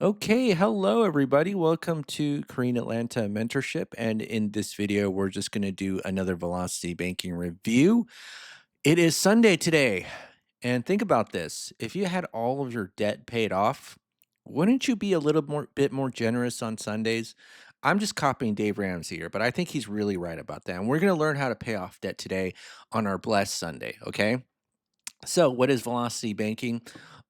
Okay, hello everybody. Welcome to Korean Atlanta Mentorship. And in this video, we're just going to do another Velocity Banking review. It is Sunday today. And think about this. If you had all of your debt paid off, wouldn't you be a little more bit more generous on Sundays? I'm just copying Dave Ramsey here, but I think he's really right about that. And we're going to learn how to pay off debt today on our Blessed Sunday, okay? So, what is velocity banking?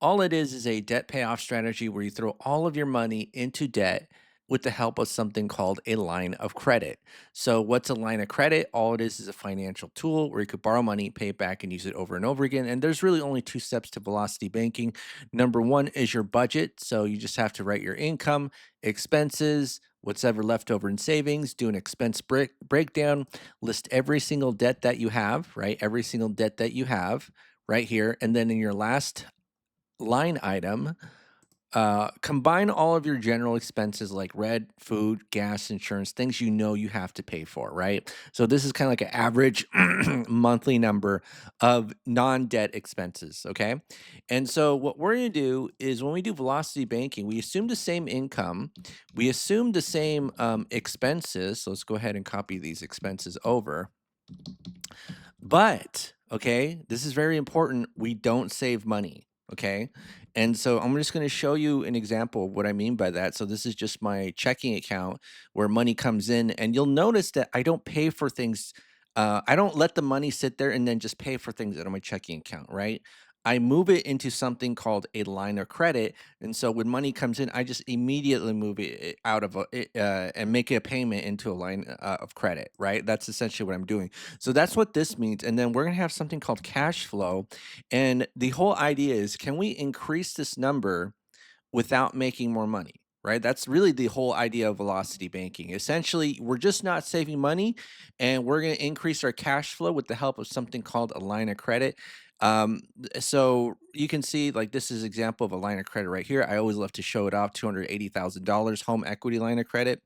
All it is a debt payoff strategy where you throw all of your money into debt with the help of something called a line of credit. So, what's a line of credit? All it is a financial tool where you could borrow money, pay it back, and use it over and over again. And there's really only two steps to velocity banking. Number one is your budget. So, you just have to write your income, expenses, what's ever left over in savings, do an expense breakdown, list every single debt that you have, right? Every single debt that you have right here. And then in your last line item, combine all of your general expenses like rent, food, gas, insurance, things you know you have to pay for, right? So this is kind of like an average monthly number of non-debt expenses, okay? And so what we're going to do is when we do velocity banking, we assume the same income, we assume the same expenses. So let's go ahead and copy these expenses over. But, okay, this is very important. We don't save money. Okay. And so I'm just going to show you an example of what I mean by that. So this is just my checking account where money comes in. And you'll notice that I don't pay for things. I don't let the money sit there and then just pay for things out of my checking account, right? I move it into something called a line of credit. And so when money comes in, I just immediately move it out of and make a payment into a line of credit, right? That's essentially what I'm doing. So that's what this means. And then we're going to have something called cash flow. And the whole idea is, can we increase this number without making more money? Right. That's really the whole idea of velocity banking. Essentially, we're just not saving money and we're going to increase our cash flow with the help of something called a line of credit. So you can see, like, this is example of a line of credit right here. I always love to show it off. $280,000 home equity line of credit.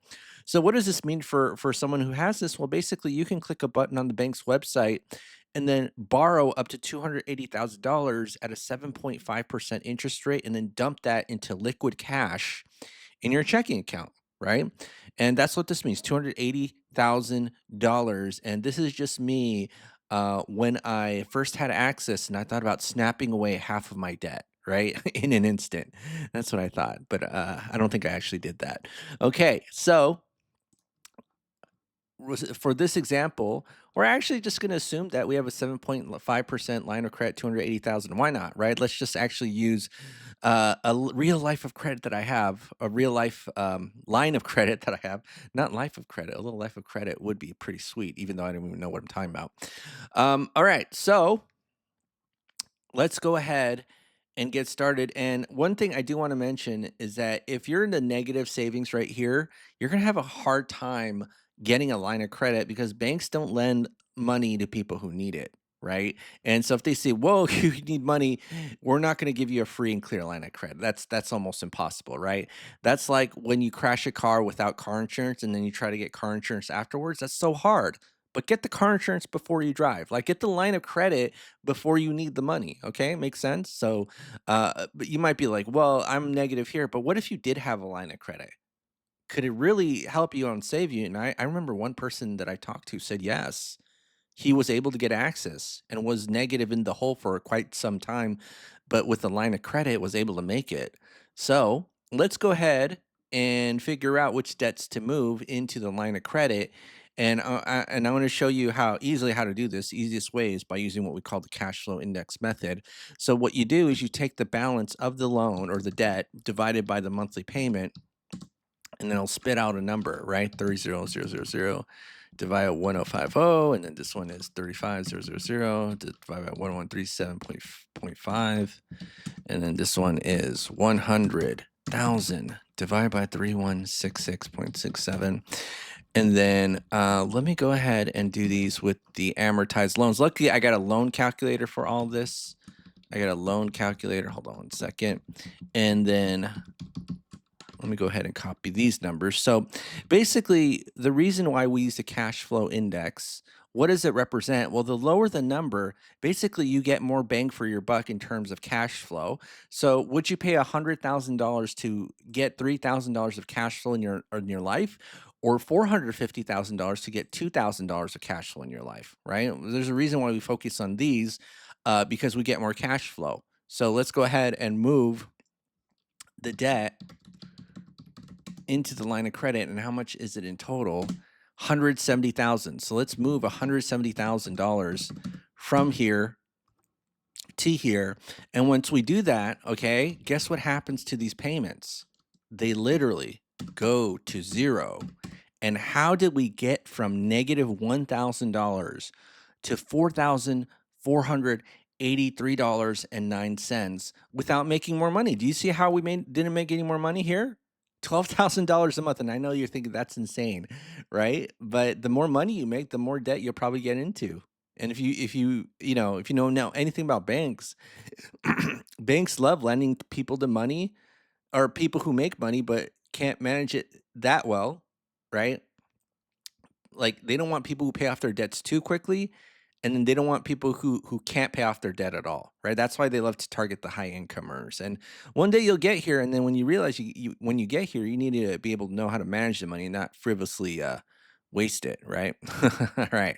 So what does this mean for someone who has this? Well, basically, you can click a button on the bank's website and then borrow up to $280,000 at a 7.5% interest rate and then dump that into liquid cash in your checking account, right? And that's what this means, $280,000. And this is just me when I first had access and I thought about snapping away half of my debt. Right in an instant. That's what I thought, but I don't think I actually did that. Okay, so for this example, we're actually just going to assume that we have a 7.5% line of credit, 280,000. Why not, right? Let's just actually use real life of credit that I have, a real life line of credit that I have, not life of credit. A little life of credit would be pretty sweet, even though I don't even know what I'm talking about. All right. So let's go ahead and get started. And one thing I do want to mention is that if you're in the negative savings right here, you're going to have a hard time getting a line of credit because banks don't lend money to people who need it. Right. And so if they say, whoa, you need money, we're not going to give you a free and clear line of credit. That's almost impossible. Right. That's like when you crash a car without car insurance and then you try to get car insurance afterwards. That's so hard. But get the car insurance before you drive. Like, get the line of credit before you need the money. Okay, makes sense. So, but you might be like, well, I'm negative here, but what if you did have a line of credit? Could it really help you and save you? And I remember one person that I talked to said yes. He was able to get access and was negative in the hole for quite some time, but with the line of credit was able to make it. So let's go ahead and figure out which debts to move into the line of credit. And I want to show you how to do this. The easiest way is by using what we call the cash flow index method. So what you do is you take the balance of the loan or the debt divided by the monthly payment, and then it'll spit out a number, right? 30,000 divide by 1050, and then this one is 35,000 divided by 1137.5, and then this one is 100,000 divided by 3166.67. And then let me go ahead and do these with the amortized loans. Luckily, I got a loan calculator for all this. I got a loan calculator. Hold on one second. And then let me go ahead and copy these numbers. So basically, the reason why we use the cash flow index what does it represent? Well, the lower the number, basically you get more bang for your buck in terms of cash flow. So, would you pay $100,000 to get $3,000 of cash flow in your life, or $450,000 to get $2,000 of cash flow in your life? Right? There's a reason why we focus on these, because we get more cash flow. So let's go ahead and move the debt into the line of credit. And how much is it in total? 170,000. So let's move $170,000 from here to here. And once we do that, okay, guess what happens to these payments? They literally go to zero. And how did we get from negative $1,000 to $4,483.09 without making more money? Do you see how we didn't make any more money here? $12,000 a month. And I know you're thinking that's insane, right? But the more money you make, the more debt you'll probably get into. And if you don't know anything about banks, banks love lending people the money, or people who make money but can't manage it that well, right? Like, they don't want people who pay off their debts too quickly, and then they don't want people who can't pay off their debt at all, right? That's why they love to target the high income earners. And one day you'll get here, and then when you realize when you get here, you need to be able to know how to manage the money and not frivolously waste it, right? All right.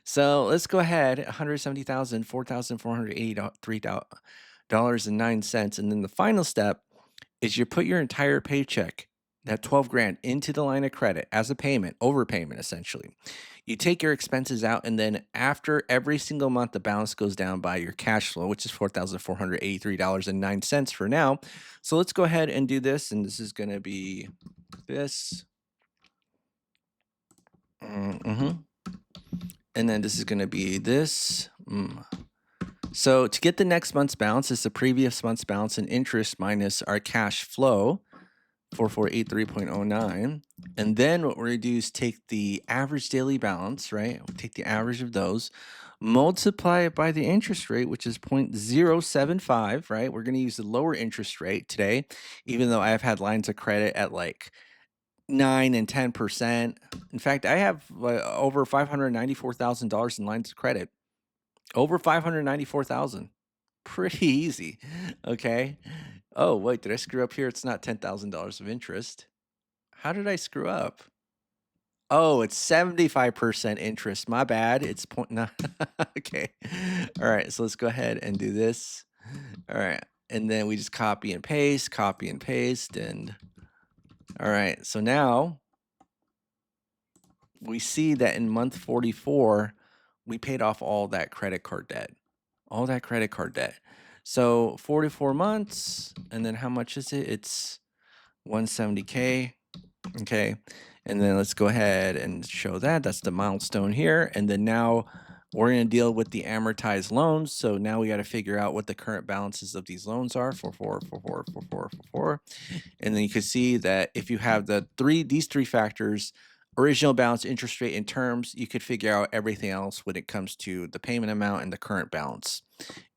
So let's go ahead. 170,000, $4,483.09. And then the final step is you put your entire paycheck, that 12 grand, into the line of credit as a payment, overpayment essentially. You take your expenses out, and then after every single month, the balance goes down by your cash flow, which is $4,483.09 for now. So let's go ahead and do this. And this is going to be this. And then this is going to be this. So to get the next month's balance, it's the previous month's balance and interest minus our cash flow, 4483.09. And then what we're going to do is take the average daily balance, right? We'll take the average of those, multiply it by the interest rate, which is 0.075, right? We're going to use the lower interest rate today, even though I've had lines of credit at like 9 and 10%. In fact, I have over $594,000 in lines of credit. Over 594,000. Pretty easy. Okay. Oh, wait, did I screw up here? It's not $10,000 of interest. How did I screw up? Oh, it's 75% interest. My bad. It's point nine. Okay. All right. So let's go ahead and do this. All right. And then we just copy and paste. And all right. So now we see that in month 44, we paid off all that credit card debt. So 44 months, and then how much is it? It's 170K. Okay. And then let's go ahead and show that. That's the milestone here. And then now we're going to deal with the amortized loans. So now we got to figure out what the current balances of these loans are. 44. And then you can see that if you have these three factors, original balance, interest rate, and terms, you could figure out everything else when it comes to the payment amount and the current balance,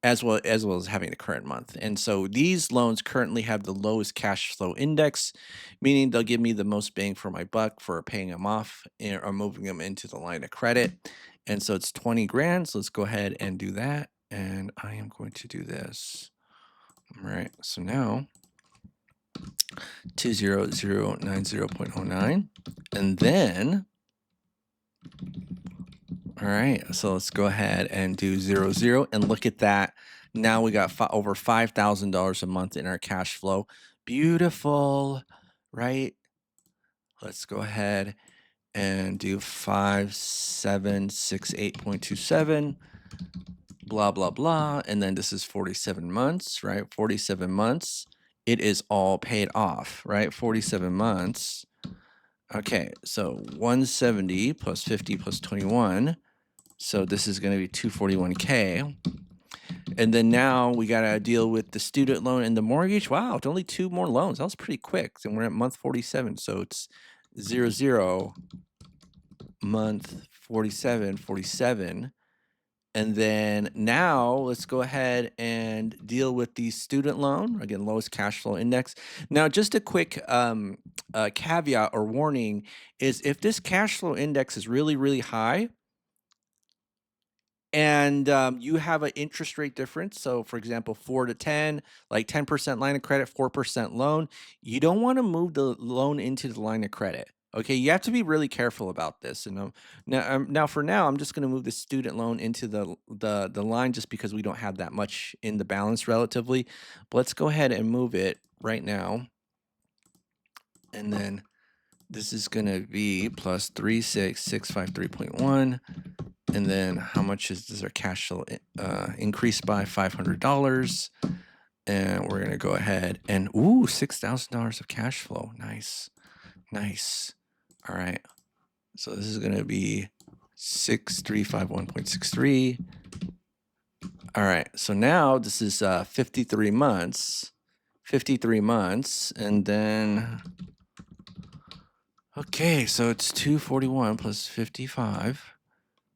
as well as having the current month. And so these loans currently have the lowest cash flow index, meaning they'll give me the most bang for my buck for paying them off or moving them into the line of credit. And so it's 20 grand. So let's go ahead and do that. And I am going to do this. All right. So now 20090.09. And then, all right, so let's go ahead and do 00 and look at that. Now we got over $5,000 a month in our cash flow. Beautiful, right? Let's go ahead and do 5768.27, blah, blah, blah. And then this is 47 months, right? 47 months. It is all paid off, right? 47 months. Okay, so 170 plus 50 plus 21. So this is going to be 241K. And then now we got to deal with the student loan and the mortgage. Wow, it's only 2 more loans. That was pretty quick. And we're at month 47. So it's 00, month 47. And then now let's go ahead and deal with the student loan. Again, lowest cash flow index. Now, just a quick caveat or warning is if this cash flow index is really, really high, and you have an interest rate difference. So, for example, 4 to 10, like 10% line of credit, 4% loan. You don't want to move the loan into the line of credit. Okay, you have to be really careful about this. And now, for now, I'm just going to move the student loan into the line just because we don't have that much in the balance relatively. But let's go ahead and move it right now, and then this is going to be plus 36653.1. And then how much does our cash flow increase by? $500. And we're going to go ahead and, ooh, $6,000 of cash flow. Nice. Nice. All right. So this is going to be 6351.63. All right. So now this is 53 months. 53 months. And then, okay, so it's 241 plus 55.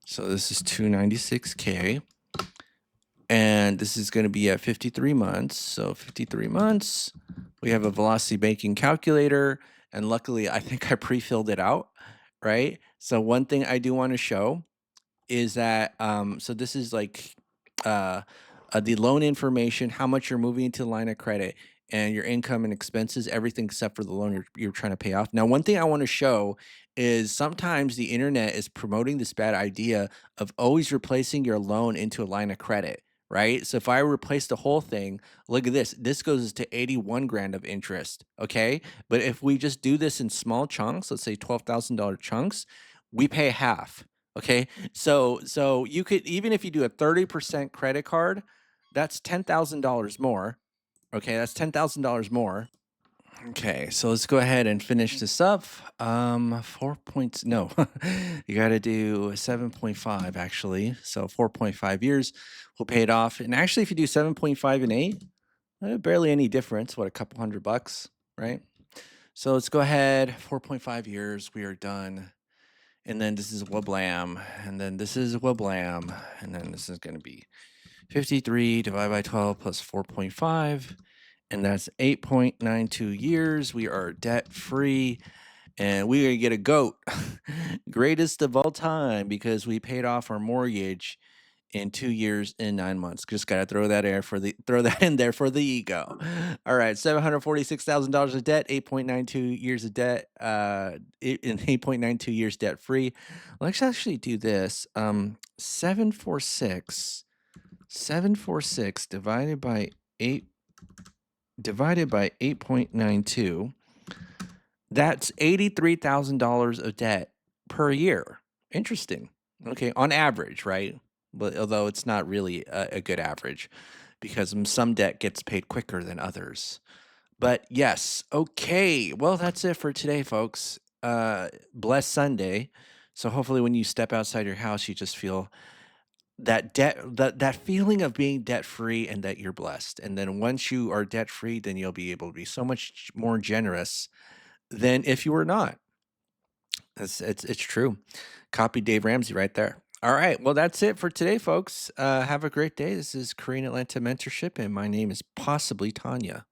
So this is 296K. And this is going to be at 53 months. So 53 months. We have a velocity banking calculator. And luckily, I think I pre-filled it out, right? So one thing I do want to show is that, so this is like uh, the loan information, how much you're moving into the line of credit, and your income and expenses, everything except for the loan you're trying to pay off. Now, one thing I want to show is sometimes the internet is promoting this bad idea of always replacing your loan into a line of credit, right? So if I replace the whole thing, look at this. This goes to 81 grand of interest, okay? But if we just do this in small chunks, let's say $12,000 chunks, we pay half. Okay. So you could, even if you do a 30% credit card, that's $10,000 more. Okay, that's $10,000 more. Okay, so let's go ahead and finish this up. 4 points. No, you got to do 7.5 actually. So 4.5 years will pay it off. And actually, if you do 7.5 and 8, barely any difference. What, a couple $100, right? So let's go ahead. 4.5 years. We are done. And then this is Wablam, and then this is Wablam, and then this is going to be 53 divided by 12 plus 4.5, and that's 8.92 years. We are debt free, and we're going to get a goat, greatest of all time, because we paid off our mortgage in 2 years and 9 months. Just gotta throw that in there for the ego. All right, $746,000 of debt, 8.92 years of debt, in 8.92 years debt free. Let's actually do this. 746 divided by 8.92. That's $83,000 of debt per year. Interesting. Okay, on average, right? But although it's not really a good average, because some debt gets paid quicker than others. But yes, okay. Well, that's it for today, folks. Blessed Sunday. So hopefully, when you step outside your house, you just feel that feeling of being debt free and that you're blessed. And then once you are debt free, then you'll be able to be so much more generous than if you were not. It's true. Copy Dave Ramsey right there. All right. Well, that's it for today, folks. Have a great day. This is Korean Atlanta Mentorship, and my name is possibly Tanya.